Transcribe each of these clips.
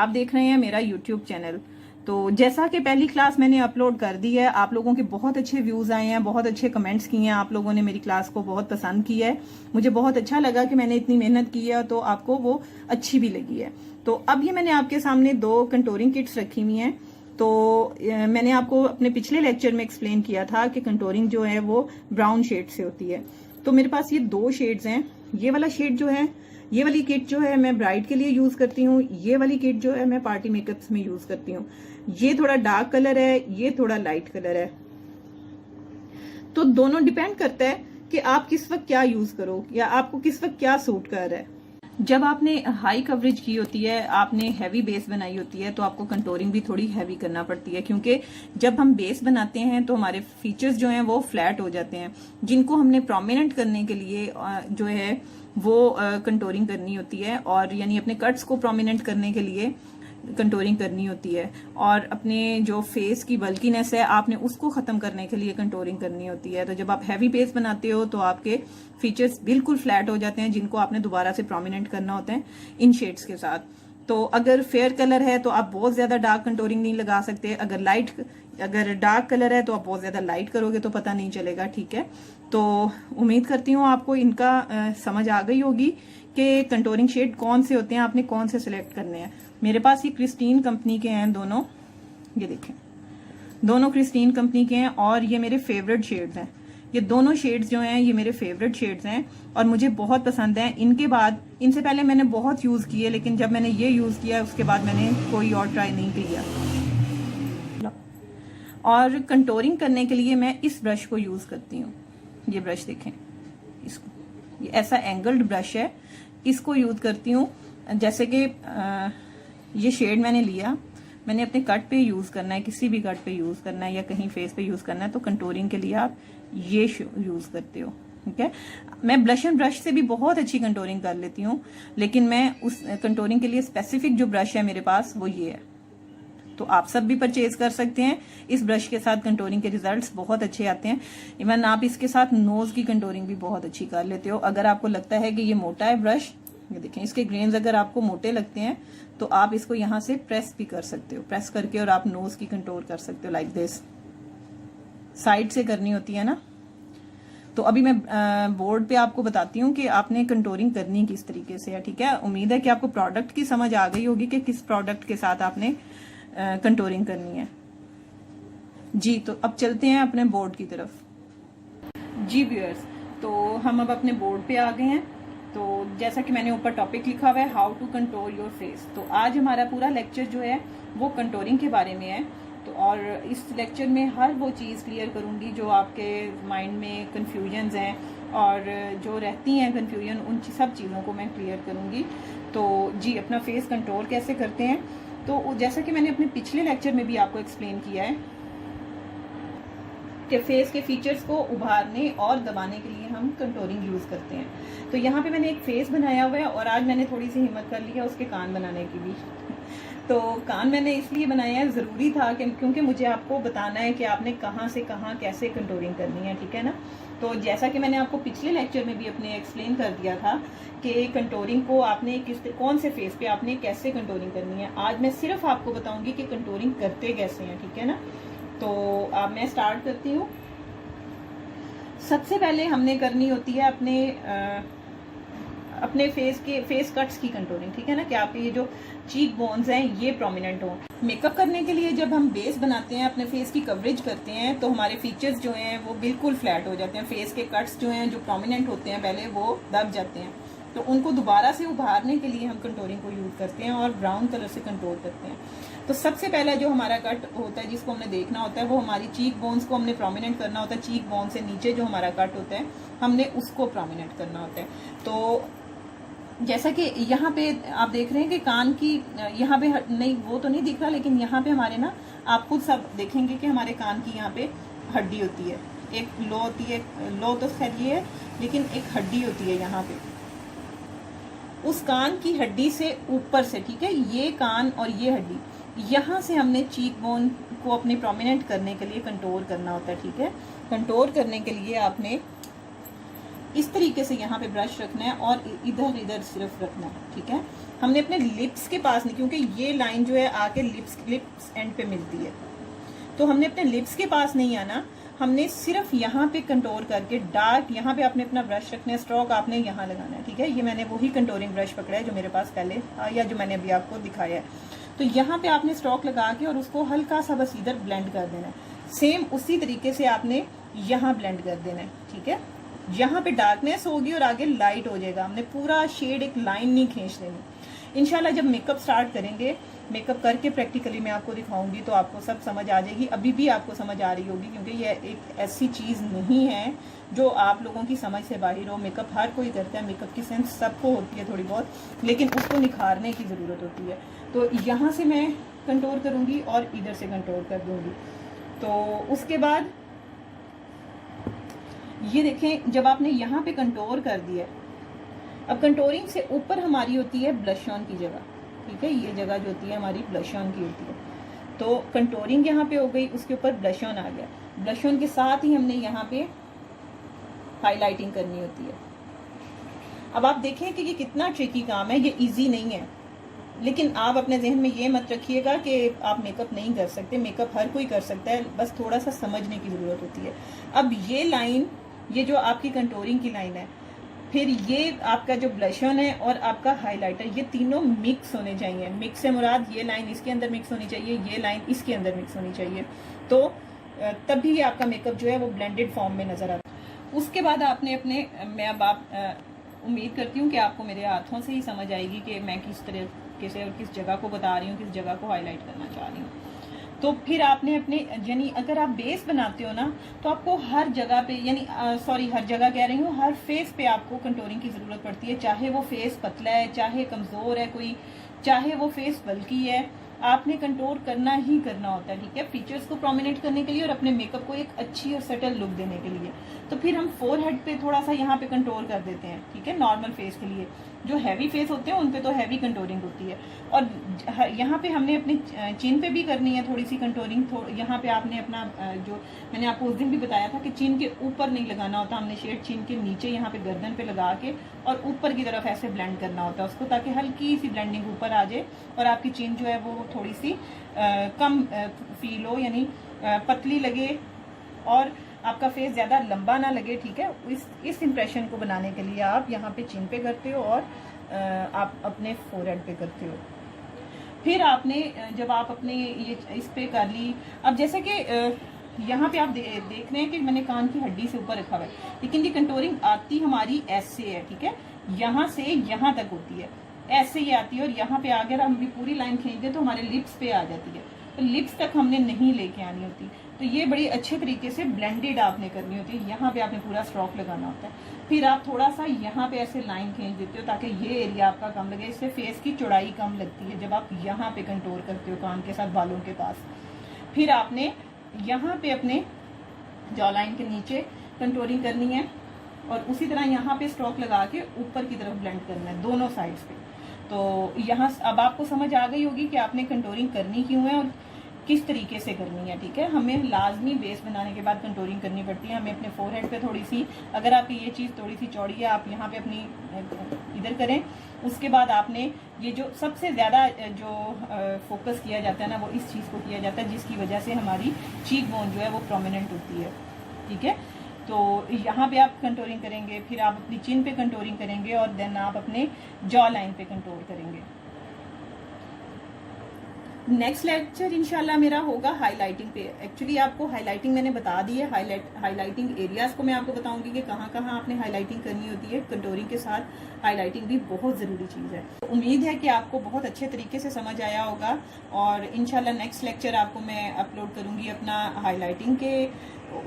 आप देख रहे हैं मेरा यूट्यूब चैनल। तो जैसा कि पहली क्लास मैंने अपलोड कर दी है, आप लोगों के बहुत अच्छे व्यूज आए हैं, बहुत अच्छे कमेंट्स किए हैं, आप लोगों ने मेरी क्लास को बहुत पसंद किया है। मुझे बहुत अच्छा लगा कि मैंने इतनी मेहनत की है, तो आपको वो अच्छी भी लगी है। तो अब ये मैंने आपके सामने 2 कंटोरिंग किट्स रखी हुई हैं। तो मैंने आपको अपने पिछले लेक्चर में एक्सप्लेन किया था कि कंटोरिंग जो है वो ब्राउन शेड से होती है। तो मेरे पास ये 2 शेड्स हैं। ये वाला शेड जो है, ये वाली किट जो है मैं ब्राइड के लिए यूज करती हूँ। ये वाली किट जो है मैं पार्टी मेकअप्स में यूज करती हूँ। ये थोड़ा डार्क कलर है, ये थोड़ा लाइट कलर है। तो दोनों डिपेंड करता है कि आप किस वक्त क्या यूज करो या आपको किस वक्त क्या सूट कर रहा है। जब आपने हाई कवरेज की होती है, आपने हैवी बेस बनाई होती है, तो आपको कंटोरिंग भी थोड़ी हैवी करना पड़ती है, क्योंकि जब हम बेस बनाते हैं तो हमारे फीचर्स जो हैं वो फ्लैट हो जाते हैं, जिनको हमने प्रोमिनेंट करने के लिए जो है वो कंटोरिंग करनी होती है, और यानी अपने कट्स को प्रोमिनेंट करने के लिए कंटोरिंग करनी होती है, और अपने जो फेस की बल्कीनेस है आपने उसको खत्म करने के लिए कंटोरिंग करनी होती है। तो जब आप हैवी बेस बनाते हो तो आपके फीचर्स बिल्कुल फ्लैट हो जाते हैं, जिनको आपने दोबारा से प्रोमिनेंट करना होता है इन शेड्स के साथ। तो अगर फेयर कलर है तो आप बहुत ज्यादा डार्क कंटोरिंग नहीं लगा सकते। अगर डार्क कलर है तो आप बहुत ज्यादा लाइट करोगे तो पता नहीं चलेगा। ठीक है, तो उम्मीद करती हूँ आपको इनका समझ आ गई होगी कि कंटोरिंग शेड कौन से होते हैं, आपने कौन से सिलेक्ट करने हैं। मेरे पास ये क्रिस्टीन कंपनी के हैं दोनों, ये देखें, दोनों क्रिस्टीन कंपनी के हैं, और ये मेरे फेवरेट शेड्स हैं। ये दोनों शेड्स जो हैं ये मेरे फेवरेट शेड्स हैं और मुझे बहुत पसंद हैं। इनके बाद, इनसे पहले मैंने बहुत यूज किए, लेकिन जब मैंने ये यूज किया उसके बाद मैंने कोई और ट्राई नहीं किया। और कंटोरिंग करने के लिए मैं इस ब्रश को यूज करती हूँ। ये ब्रश देखें, इसको, ये ऐसा एंगल्ड ब्रश है, इसको यूज करती हूँ। जैसे कि ये शेड मैंने लिया, मैंने अपने कट पे यूज करना है, किसी भी कट पे यूज करना है या कहीं फेस पे यूज करना है, तो कंटोरिंग के लिए आप ये यूज करते हो। ठीक है, मैं ब्लश एंड ब्रश से भी बहुत अच्छी कंटोरिंग कर लेती हूँ, लेकिन मैं उस कंटोरिंग के लिए स्पेसिफिक जो ब्रश है मेरे पास वो ये है। तो आप सब भी परचेज कर सकते हैं। इस ब्रश के साथ कंटोरिंग के रिजल्ट्स बहुत अच्छे आते हैं। इवन आप इसके साथ नोज की कंटोरिंग भी बहुत अच्छी कर लेते हो। अगर आपको लगता है कि ये मोटा है ब्रश, ये देखें, इसके ग्रेन्स अगर आपको मोटे लगते हैं तो आप इसको यहाँ से प्रेस भी कर सकते हो। प्रेस करके और आप नोज की कंटोर कर सकते हो, लाइक दिस। साइड से करनी होती है ना। तो अभी मैं बोर्ड पे आपको बताती हूँ कि आपने कंटोरिंग करनी किस तरीके से है। ठीक है, उम्मीद है कि आपको प्रोडक्ट की समझ आ गई होगी कि किस प्रोडक्ट के साथ आपने कंटोरिंग करनी है। जी, तो अब चलते हैं अपने बोर्ड की तरफ। जी व्यूअर्स, तो हम अब अपने बोर्ड पे आ गए हैं। तो जैसा कि मैंने ऊपर टॉपिक लिखा हुआ है, how to contour your face. तो आज हमारा पूरा लेक्चर जो है वो कंटोरिंग के बारे में है। तो और इस लेक्चर में हर वो चीज़ क्लियर करूंगी जो आपके माइंड में कंफ्यूजन्स हैं और जो रहती हैं कंफ्यूजन, उन सब चीज़ों को मैं क्लियर करूंगी। तो जी, अपना फेस कंटोर कैसे करते हैं, तो जैसा कि मैंने अपने पिछले लेक्चर में भी आपको एक्सप्लेन किया है कि फेस के फीचर्स को उभारने और दबाने के लिए हम कंटोरिंग यूज करते हैं। तो यहाँ पे मैंने एक फेस बनाया हुआ है और आज मैंने थोड़ी सी हिम्मत कर ली है उसके कान बनाने की भी। तो कान मैंने इसलिए बनाया है, ज़रूरी था कि क्योंकि मुझे आपको बताना है कि आपने कहाँ से कहाँ कैसे कंटोरिंग करनी है। ठीक है ना। तो जैसा कि मैंने आपको पिछले लेक्चर में भी अपने एक्सप्लेन कर दिया था कि कंटोरिंग को आपने कौन से फेस पे आपने कैसे कंटोरिंग करनी है, आज मैं सिर्फ आपको बताऊंगी कि कंटोरिंग करते कैसे हैं। ठीक है ना। तो अब मैं स्टार्ट करती हूँ। सबसे पहले हमने करनी होती है अपने फेस कट्स की कंटोरिंग। ठीक है ना, कि आपके ये जो चीक बोन्स हैं ये प्रोमिनेंट हो। मेकअप करने के लिए जब हम बेस बनाते हैं, अपने फेस की कवरेज करते हैं, तो हमारे फीचर्स जो हैं वो बिल्कुल फ्लैट हो जाते हैं। फेस के कट्स जो हैं, जो प्रोमिनेंट होते हैं पहले, वो दब जाते हैं। तो उनको दोबारा से उभारने के लिए हम कंटोरिंग को यूज करते हैं और ब्राउन कलर से कंट्रोल करते हैं। तो सबसे पहला जो हमारा कट होता है जिसको हमने देखना होता है, वो हमारी चीक बोन्स को हमने प्रोमिनेंट करना होता है। चीक बोन से नीचे जो हमारा कट होता है हमने उसको प्रोमिनेंट करना होता है। तो जैसा कि यहाँ पे आप देख रहे हैं कि कान की यहाँ पे नहीं, वो तो नहीं दिख रहा, लेकिन यहाँ पे हमारे ना, आप खुद सब देखेंगे कि हमारे कान की यहाँ पे हड्डी होती है, एक लो होती है, लो तो खैर ये है, लेकिन एक हड्डी होती है यहाँ पे, उस कान की हड्डी से ऊपर से। ठीक है, ये कान और ये हड्डी, यहाँ से हमने चीक बोन को अपने प्रोमिनेंट करने के लिए कंटोर करना होता है। ठीक है, कंटोर करने के लिए आपने इस तरीके से यहाँ पे ब्रश रखना है और इधर इधर सिर्फ रखना है। ठीक है, हमने अपने लिप्स के पास नहीं, क्योंकि ये लाइन जो है आके लिप्स एंड पे मिलती है, तो हमने अपने लिप्स के पास नहीं आना, हमने सिर्फ यहाँ पे कंटोर करके डार्क, यहाँ पे आपने अपना ब्रश रखना है, स्ट्रोक आपने यहाँ लगाना है, ठीक है। ये मैंने वही कंटोरिंग ब्रश पकड़ा है जो मेरे पास पहले या जो मैंने अभी आपको दिखाया है। तो यहाँ पे आपने स्ट्रोक लगा के और उसको हल्का सा बस इधर ब्लेंड कर देना है। सेम उसी तरीके से आपने यहाँ ब्लेंड कर देना है, ठीक है। यहाँ पे डार्कनेस होगी और आगे लाइट हो जाएगा, हमने पूरा शेड एक लाइन नहीं खींच लेनी। इंशाल्लाह जब मेकअप स्टार्ट करेंगे, मेकअप करके प्रैक्टिकली मैं आपको दिखाऊंगी तो आपको सब समझ आ जाएगी। अभी भी आपको समझ आ रही होगी, क्योंकि ये एक ऐसी चीज़ नहीं है जो आप लोगों की समझ से बाहर हो। मेकअप हर कोई करता है, मेकअप की सेंस सबको होती है थोड़ी बहुत, लेकिन उसको निखारने की ज़रूरत होती है। तो यहाँ से मैं कंटोर करूँगी और इधर से कंटोर कर दूँगी। तो उसके बाद ये देखें, जब आपने यहाँ पे कंटोर कर दिया, अब कंटोरिंग से ऊपर हमारी होती है ब्लश ऑन की जगह, ठीक है। ये जगह जो होती है हमारी ब्लश ऑन की होती है। तो कंटोरिंग यहाँ पे हो गई, उसके ऊपर ब्लश ऑन आ गया। ब्लश ऑन के साथ ही हमने यहाँ पे हाईलाइटिंग करनी होती है। अब आप देखें कि ये कितना ट्रिकी काम है, ये इजी नहीं है, लेकिन आप अपने जहन में ये मत रखिएगा कि आप मेकअप नहीं कर सकते। मेकअप हर कोई कर सकता है, बस थोड़ा सा समझने की ज़रूरत होती है। अब ये लाइन, ये जो आपकी कंटोरिंग की लाइन है, फिर ये आपका जो ब्लश ऑन है और आपका हाइलाइटर, ये तीनों मिक्स होने चाहिए। मिक्स से मुराद ये लाइन इसके अंदर मिक्स होनी चाहिए, ये लाइन इसके अंदर मिक्स होनी चाहिए, तो तभी आपका मेकअप जो है वो ब्लेंडेड फॉर्म में नजर आता है। उसके बाद आपने अपने, मैं अब आप उम्मीद करती हूँ कि आपको मेरे हाथों से ही समझ आएगी कि मैं किस तरीके से और किस जगह को बता रही हूँ, किस जगह को हाईलाइट करना चाह रही हूँ। तो फिर आपने अपने, यानी अगर आप बेस बनाते हो ना, तो आपको हर जगह पे, यानी हर जगह कह रही हूँ, हर फेस पे आपको कंटोरिंग की ज़रूरत पड़ती है। चाहे वो फेस पतला है, चाहे कमज़ोर है कोई, चाहे वो फेस बल्कि है, आपने कंटोर करना ही करना होता है, ठीक है। फीचर्स को प्रोमिनेट करने के लिए और अपने मेकअप को एक अच्छी और सटल लुक देने के लिए। तो फिर हम फोरहेड पे थोड़ा सा यहाँ पे कंटोर कर देते हैं, ठीक है, नॉर्मल फेस के लिए। जो हैवी फेस होते हैं उन पे तो हैवी कंटोरिंग होती है, और यहाँ पे हमने अपनी चिन पे भी करनी है थोड़ी सी कंटोरिंग। यहाँ पे आपने अपना जो मैंने आपको उस दिन भी बताया था कि चिन के ऊपर नहीं लगाना होता, हमने शेड चिन के नीचे यहाँ पे गर्दन पे लगा के और ऊपर की तरफ ऐसे ब्लेंड करना होता है उसको, ताकि हल्की सी ब्लेंडिंग ऊपर आ जाए और आपकी चिन जो है वो थोड़ी सी कम फील हो, यानी पतली लगे और आपका फेस ज़्यादा लंबा ना लगे, ठीक है। इस इंप्रेशन को बनाने के लिए आप यहाँ पे चिन पे करते हो और आप अपने फोरहेड पे करते हो। फिर आपने जब आप अपने ये इस पे कर ली, अब जैसे कि यहाँ पे आप देख रहे हैं कि मैंने कान की हड्डी से ऊपर रखा हुआ है, लेकिन ये कंटोरिंग आती हमारी ऐसे है, ठीक है, यहाँ से यहाँ तक होती है, ऐसे ही आती है। और यहाँ पे अगर हम भी पूरी लाइन खींच दें तो हमारे लिप्स पे आ जाती है, तो लिप्स तक हमने नहीं लेके आनी होती। तो ये बड़ी अच्छे तरीके से ब्लेंडेड आपने करनी होती है। यहाँ पे आपने पूरा स्ट्रोक लगाना होता है, फिर आप थोड़ा सा यहाँ पे ऐसे लाइन खींच देते हो ताकि ये एरिया आपका कम लगे, इससे फेस की चौड़ाई कम लगती है जब आप यहाँ पे कंटोर करते हो कान के साथ बालों के पास। फिर आपने यहाँ पे अपने जॉ लाइन के नीचे कंटोरिंग करनी है और उसी तरह यहाँ पे स्ट्रोक लगा के ऊपर की तरफ ब्लेंड करना है दोनों साइड्स पे। तो यहाँ अब आपको समझ आ गई होगी कि आपने कंटोरिंग करनी क्यों है और किस तरीके से करनी है, ठीक है। हमें लाजमी बेस बनाने के बाद कंटोरिंग करनी पड़ती है। हमें अपने फोरहेड पे थोड़ी सी, अगर आपकी ये चीज़ थोड़ी सी चौड़ी है, आप यहाँ पे अपनी इधर करें। उसके बाद आपने ये जो सबसे ज़्यादा जो फोकस किया जाता है ना, वो इस चीज़ को किया जाता है जिसकी वजह से हमारी चीक बोन जो है वो प्रोमिनेंट होती है, ठीक है। तो यहाँ पे आप कंटोरिंग करेंगे, फिर आप अपनी चिन पे कंटोरिंग करेंगे और देन आप अपने जॉ लाइन पे कंटोर करेंगे। नेक्स्ट लेक्चर इंशाल्लाह मेरा होगा हाईलाइटिंग पे। एक्चुअली आपको हाईलाइटिंग मैंने बता दी है, हाईलाइटिंग एरियाज को मैं आपको बताऊंगी कि कहाँ कहाँ आपने हाईलाइटिंग करनी होती है। कंटोरिंग के साथ हाईलाइटिंग भी बहुत ज़रूरी चीज़ है। तो उम्मीद है कि आपको बहुत अच्छे तरीके से समझ आया होगा और इंशाल्लाह नेक्स्ट लेक्चर आपको मैं अपलोड करूँगी अपना हाईलाइटिंग के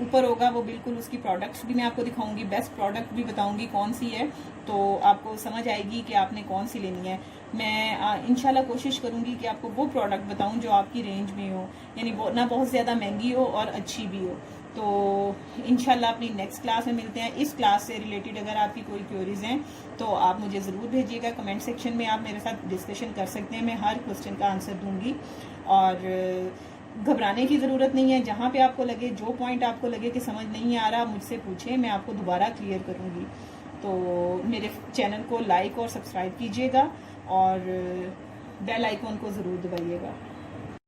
ऊपर होगा। वो बिल्कुल उसकी प्रोडक्ट्स भी मैं आपको दिखाऊंगी, बेस्ट प्रोडक्ट भी बताऊंगी कौन सी है, तो आपको समझ आएगी कि आपने कौन सी लेनी है। मैं इंशाल्लाह कोशिश करूंगी कि आपको वो प्रोडक्ट बताऊं जो आपकी रेंज में हो, यानी ना बहुत ज़्यादा महंगी हो और अच्छी भी हो। तो इंशाल्लाह अपनी नेक्स्ट क्लास में मिलते हैं। इस क्लास से रिलेटेड अगर आपकी कोई क्वेरीज हैं तो आप मुझे ज़रूर भेजिएगा, कमेंट सेक्शन में आप मेरे साथ डिस्कशन कर सकते हैं। मैं हर क्वेश्चन का आंसर दूंगी और घबराने की ज़रूरत नहीं है। जहाँ पे आपको लगे, जो पॉइंट आपको लगे कि समझ नहीं आ रहा, मुझसे पूछें, मैं आपको दोबारा क्लियर करूँगी। तो मेरे चैनल को लाइक और सब्सक्राइब कीजिएगा और बेल आइकॉन को ज़रूर दबाइएगा।